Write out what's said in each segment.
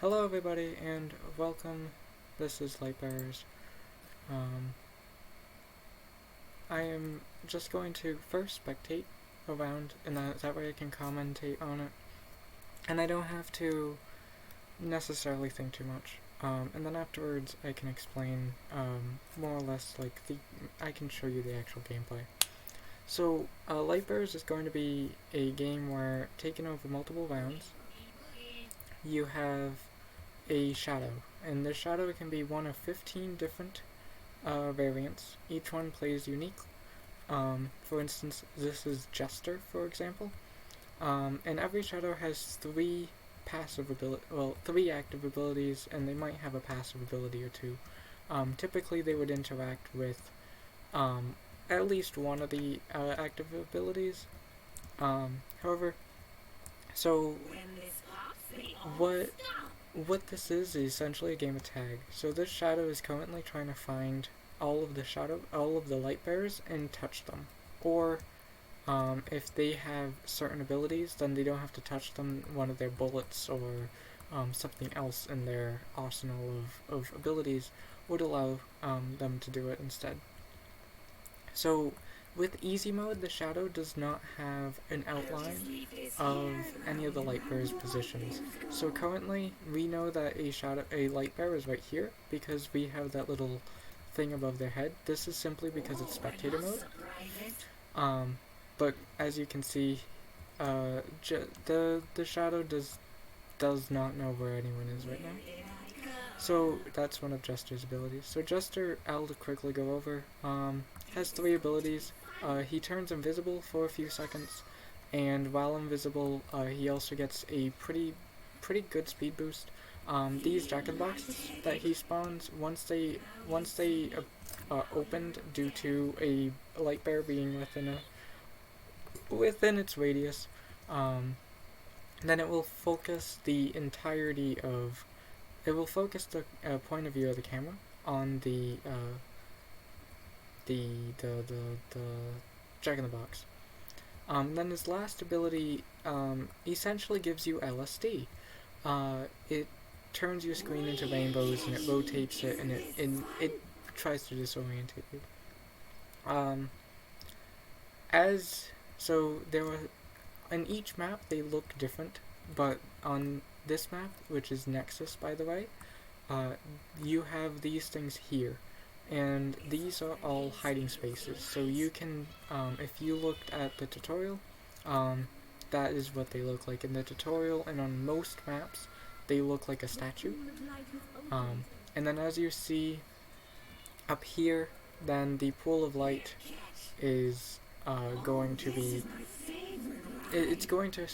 Hello everybody and welcome. This is Lightbearers. I am just going to first spectate around and that way I can commentate on it. And I don't have to necessarily think too much. And then afterwards I can explain more or less I can show you the actual gameplay. So Lightbearers is going to be a game where taken over multiple rounds you have a shadow, and this shadow can be one of 15 different variants. Each one plays unique. For instance, this is Jester, for example. And every shadow has three active abilities, and they might have a passive ability or two. Typically, they would interact with at least one of the active abilities. However, so what this is essentially a game of tag. So this shadow is currently trying to find all of the light bearers and touch them. Or if they have certain abilities, then they don't have to touch them. One of their bullets or something else in their arsenal of abilities would allow them to do it instead. So with easy mode, the shadow does not have an outline of any of the light bearer's positions. So currently, we know that a light bearer is right here because we have that little thing above their head. This is simply because it's spectator mode. But as you can see, the shadow does not know where anyone is right now. So that's one of Jester's abilities. So Jester, I'll quickly go over, has three abilities. He turns invisible for a few seconds, and while invisible, he also gets a pretty good speed boost. These jack-in-boxes that he spawns, once they opened due to a light bear being within its radius, then it will focus the entirety of the point of view of the camera on the jack-in-the-box. Then his last ability essentially gives you LSD. It turns your screen into rainbows and it rotates it and it tries to disorientate you. In each map they look different, but on this map, which is Nexus by the way, you have these things here. And these are all hiding spaces, so you can, if you looked at the tutorial, that is what they look like in the tutorial, and on most maps, they look like a statue. And then as you see up here, then the pool of light is going to be, it's going to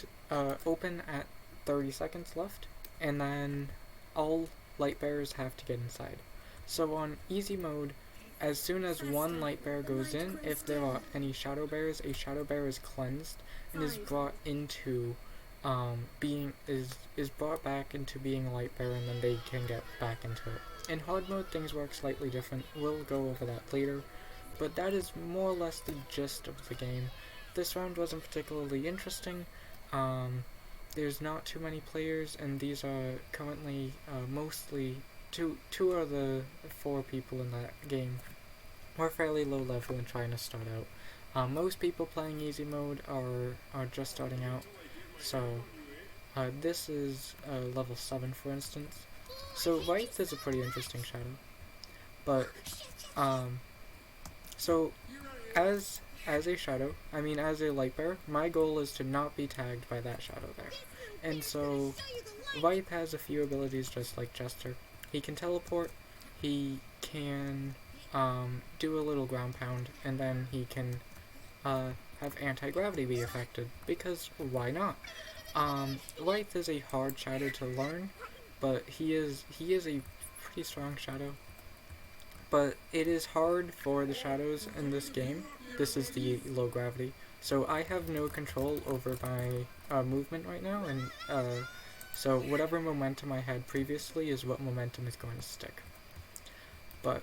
open at 30 seconds left, and then all light bearers have to get inside. So on easy mode, as soon as one light bearer goes in, if there are any shadow bearers, a shadow bearer is cleansed and is brought into brought back into being a light bearer, and then they can get back into it. In hard mode, things work slightly different. We'll go over that later, but that is more or less the gist of the game. This round wasn't particularly interesting. There's not too many players, and these are currently mostly two of the four people in that game were fairly low level and trying to start out. Most people playing easy mode are just starting out. So this is level 7 for instance. So Wraith is a pretty interesting shadow. But so as a shadow, as a light bearer, my goal is to not be tagged by that shadow there. And so Wraith has a few abilities just like Jester. He can teleport, he can do a little ground pound, and then he can have anti-gravity be affected, because why not? Wraith is a hard shadow to learn, but he is a pretty strong shadow. But it is hard for the shadows in this game. This is the low gravity, so I have no control over my movement right now, and so whatever momentum I had previously is what momentum is going to stick. But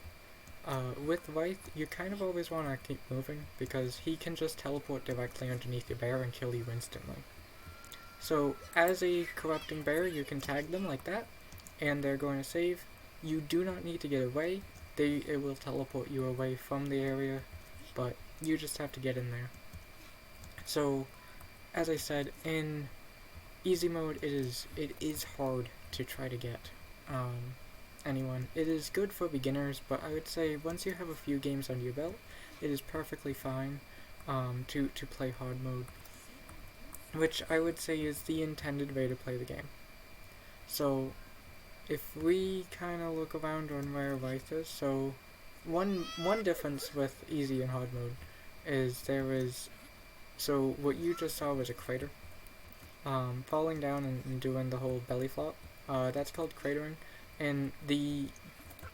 with Wraith, you kind of always want to keep moving, because he can just teleport directly underneath your bear and kill you instantly. So as a corrupting bear, you can tag them like that, and they're going to save, you do not need to get away. It will teleport you away from the area, but you just have to get in there. So, as I said, in easy mode, it is hard to try to get anyone. It is good for beginners, but I would say once you have a few games under your belt, it is perfectly fine to play hard mode, which I would say is the intended way to play the game. So, if we kind of look around on where Wythe is, so one difference with easy and hard mode is so what you just saw was a crater. Falling down and doing the whole belly flop, that's called cratering, and the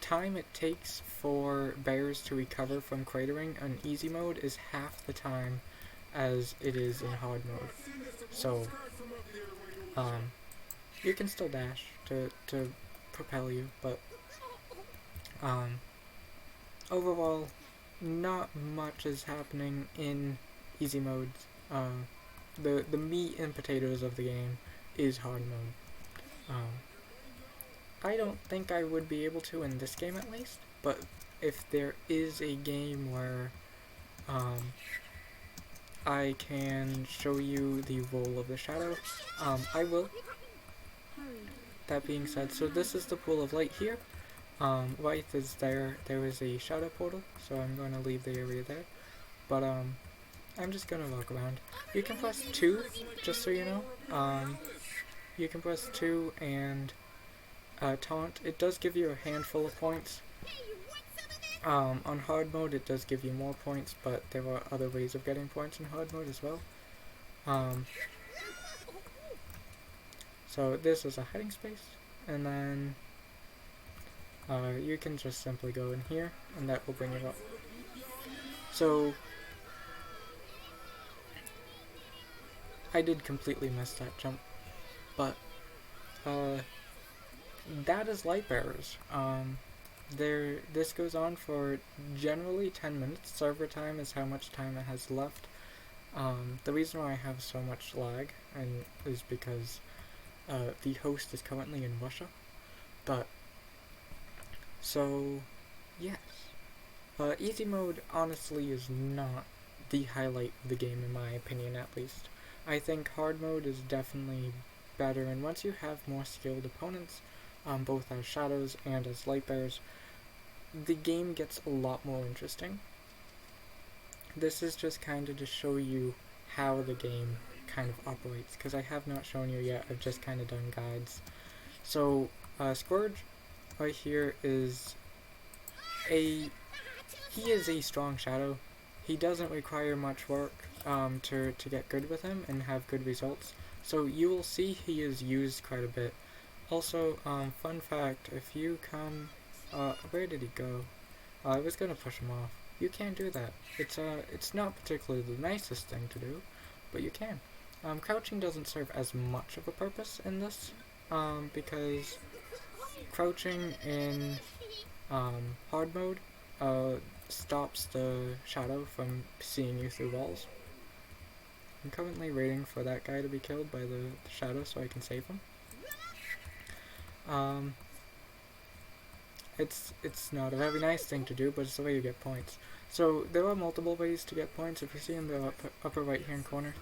time it takes for bears to recover from cratering on easy mode is half the time as it is in hard mode. So, you can still dash to propel you, but overall, not much is happening in easy modes. The meat and potatoes of the game is hard mode. I don't think I would be able to in this game at least, but if there is a game where I can show you the role of the shadow, I will. That being said, so this is the pool of light here. Right is there is a shadow portal, so I'm going to leave the area there. But I'm just going to walk around. You can press 2, just so you know. You can press 2 and taunt. It does give you a handful of points. On hard mode it does give you more points, but there are other ways of getting points in hard mode as well. So this is a hiding space, and then you can just simply go in here, and that will bring you up. So I did completely miss that jump, but that is light bearers. This goes on for generally 10 minutes. Server time is how much time it has left. The reason why I have so much lag is because the host is currently in Russia. But, so, yes. Easy mode honestly is not the highlight of the game, in my opinion at least. I think hard mode is definitely better, and once you have more skilled opponents, both as shadows and as light bearers, the game gets a lot more interesting. This is just kind of to show you how the game kind of operates, because I have not shown you yet. I've just kind of done guides. So Scourge right here is he is a strong shadow. He doesn't require much work to get good with him and have good results. So you will see he is used quite a bit. Also, fun fact, if you come, where did he go? I was gonna push him off. You can't do that. It's not particularly the nicest thing to do, but you can. Crouching doesn't serve as much of a purpose in this, because crouching in hard mode stops the shadow from seeing you through walls. I'm currently waiting for that guy to be killed by the shadow so I can save him. It's not a very nice thing to do, but it's the way you get points. So there are multiple ways to get points. If you see in the upper right hand corner,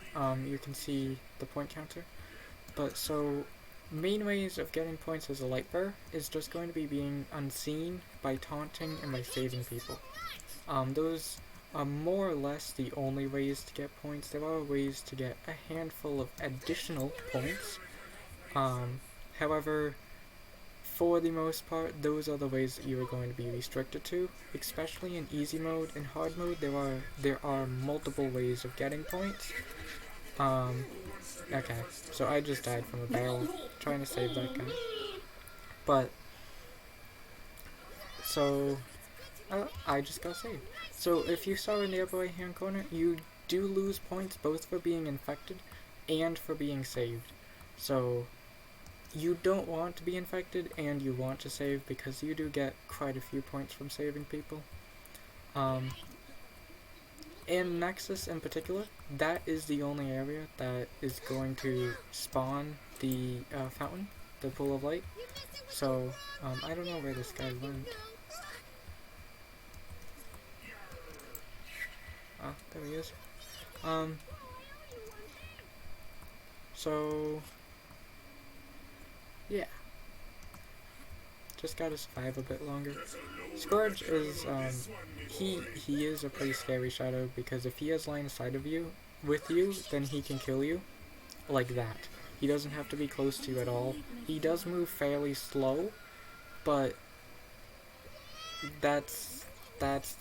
you can see the point counter. But so main ways of getting points as a light bearer is just going to be being unseen by taunting and by saving people. Those are more or less the only ways to get points. There are ways to get a handful of additional points. However, for the most part, those are the ways that you are going to be restricted to, especially in easy mode. In hard mode, there are multiple ways of getting points. Okay, so I just died from a barrel trying to save that guy. But, so, I just got saved. So if you saw in the upper right hand corner, you do lose points both for being infected and for being saved. So you don't want to be infected and you want to save, because you do get quite a few points from saving people. In Nexus in particular, that is the only area that is going to spawn the fountain. the pool of light. So, I don't know where this guy went. Ah, there he is. So, yeah. Just gotta survive a bit longer. Scourge is, he is a pretty scary shadow, because if he has line of sight of you, with you, then he can kill you. Like that. He doesn't have to be close to you at all. He does move fairly slow, but that's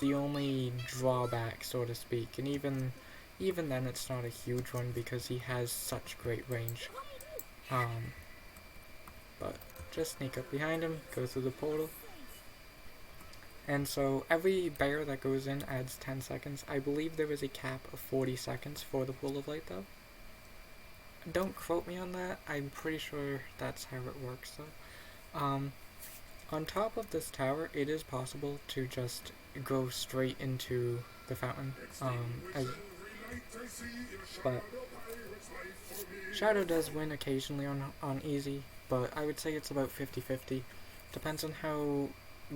the only drawback, so to speak. And even then, it's not a huge one because he has such great range. But just sneak up behind him, go through the portal. And so every bear that goes in adds 10 seconds. I believe there is a cap of 40 seconds for the pool of light though. Don't quote me on that, I'm pretty sure that's how it works though. On top of this tower, it is possible to just go straight into the fountain. But Shadow does win occasionally on easy, but I would say it's about 50-50. Depends on how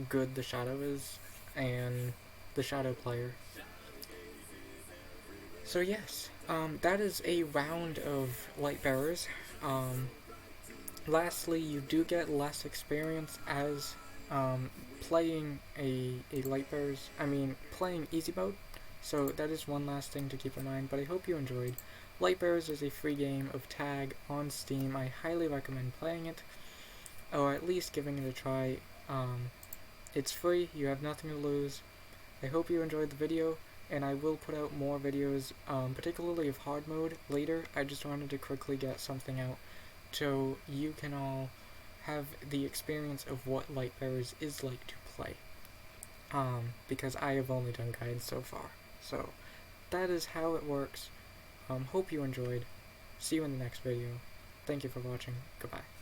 good the Shadow is and the Shadow player. So yes, that is a round of light bearers. Lastly, you do get less experience as playing a light bearers. Playing easy mode. So that is one last thing to keep in mind. But I hope you enjoyed. Light bearers is a free game of tag on Steam. I highly recommend playing it, or at least giving it a try. It's free. You have nothing to lose. I hope you enjoyed the video, and I will put out more videos, particularly of hard mode, later. I just wanted to quickly get something out so you can all have the experience of what light bearers is like to play. Because I have only done guides so far. So, that is how it works. Hope you enjoyed. See you in the next video. Thank you for watching. Goodbye.